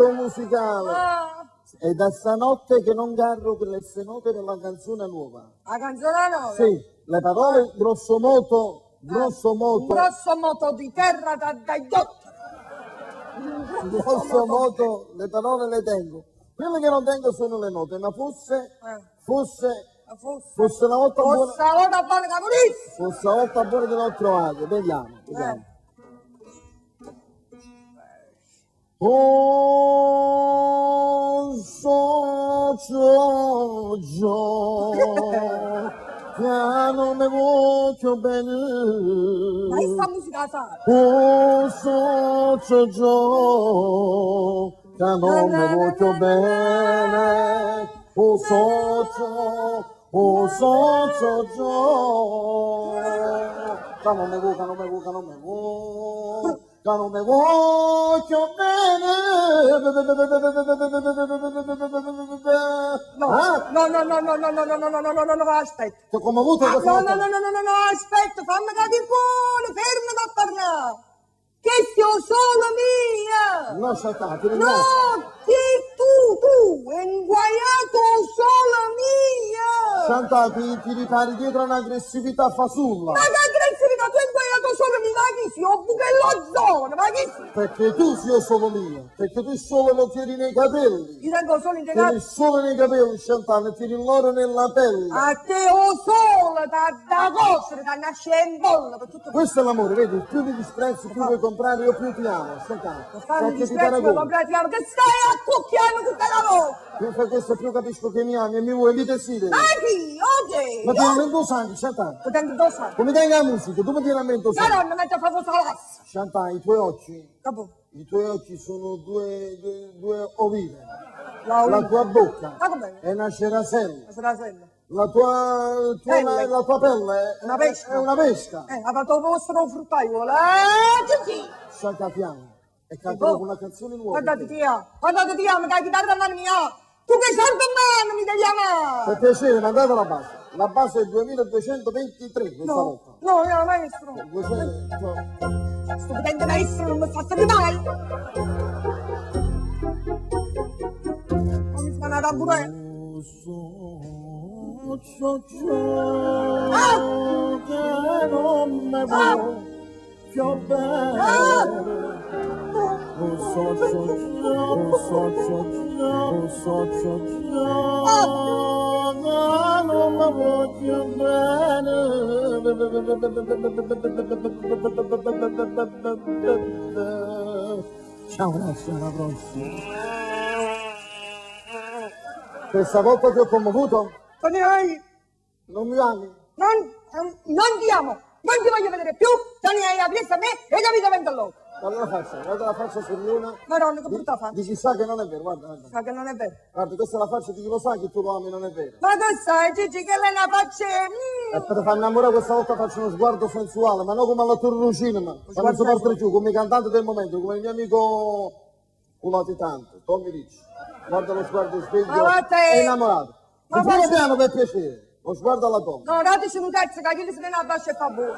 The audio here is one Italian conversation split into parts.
Momento musicale. È da stanotte che non garro per le note della canzone nuova. La canzone nuova? Sì, le parole grosso modo Un grosso moto di terra da ghiotto. Grosso modo le parole le tengo. Quelle che non tengo sono le note, ma fosse una volta buona. Fosse una volta buona capolissima. Fosse una volta buona che l'ho trovata. Vediamo. Oh, socio, che non mi voglio bene. Ma questa musica sa? Oh, socio, che non mi voglio bene. Oh, socio, che non mi voglio bene. No, aspetta. Come ho avuto questa volta? No, aspetta, fammi capire buono, fermati a parlare. Che sia solo mia. No, Chantal, ti No, ringrazio. che tu, inguaiato solo mia. Chantal, ti ripari dietro un'aggressività fasulla. Ma che aggressività, tu inguaiato solo mia, ma chi si? Ho buchello zona, ma chi si? Perché tu sei solo mia, perché tu solo lo tiri nei capelli. Ti tengo solo in Tiri tegato. solo nei capelli, Chantal, e tiri l'oro nella pelle. A te o solo da costere, da nascere in bolla per tutto. Questo è l'amore, vedi? Più mi disprezzi, più vuoi comprare, io più ti amo. Chantal, Fammi disprezzo, comprati che stai a cucchiare tutta la volta. Più fai questo, più capisco che mi ami e mi vuoi mi desideri. Ma chi? Ok. Ma ti lamento due sangue, Chantal. Ti tengo due sangue. Come tengo la musica, tu mi ti lamento sangue. Madonna, metto a fare salassa. Chantal, i tuoi occhi. Capo. I tuoi occhi sono due ovine. La tua bocca Ma com'è? è una cerasella. La sella. La tua pelle Una pesca. è una pesca. Ha fatto il vostro fruttaiolo. Sì. Sciaccafiamo. E canterò una canzone nuova. Guardate, ti amo, mi dai chitarra alla mia. Tu che sordo mano mi devi amare. Per piacere, mandate la base. La base è 2223 questa volta. No, io maestro. 200. Sto vedendo maestro, non mi fa sapere mai. Non mi fa una tamburetta. Che non mi voglio bene. Non mi voglio bene. Ciao, alla prossima. Questa volta ti ho commovuto? Non mi ami? Non ti amo, non ti voglio vedere più, non ne hai appreso a me e capito vengo loro. Guarda la faccia su luna. Madonna, che brutta faccia. Di chi sa che non è vero, guarda. Sa che non è vero. Guarda, questa è la faccia di chi lo sa che tu lo ami, non è vero. Ma tu sai, Gigi, che lei è una faccia... E per far innamorare questa volta faccio uno sguardo sensuale, ma non come alla Torre Cinema, ma non sopporto più, come i cantanti del momento, come il mio amico Culati Tanto, Tommy Ricci. Guarda lo sguardo sveglio, è innamorato. Ma fai piano per piacere, lo sguardo alla Tommy. No, dateci un terzo, che chi se ne abbascia e fa buono.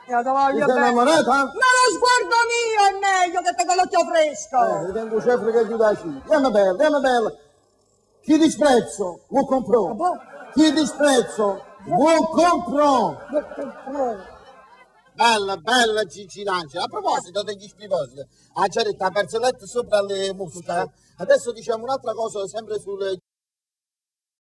Io ti voglio sei bene. innamorata? Ma lo sguardo mio è meglio che te con l'occhio fresco. Ti tengo cefre che chiuda ci. Andiamo bella. Chi disprezzo, vuoi comprò. Chi disprezzo, vuoi comprò. Bella Gigi Lancia. A proposito degli spropositi, ha già detto la barzelletta sopra le mosche. Adesso diciamo un'altra cosa sempre sulle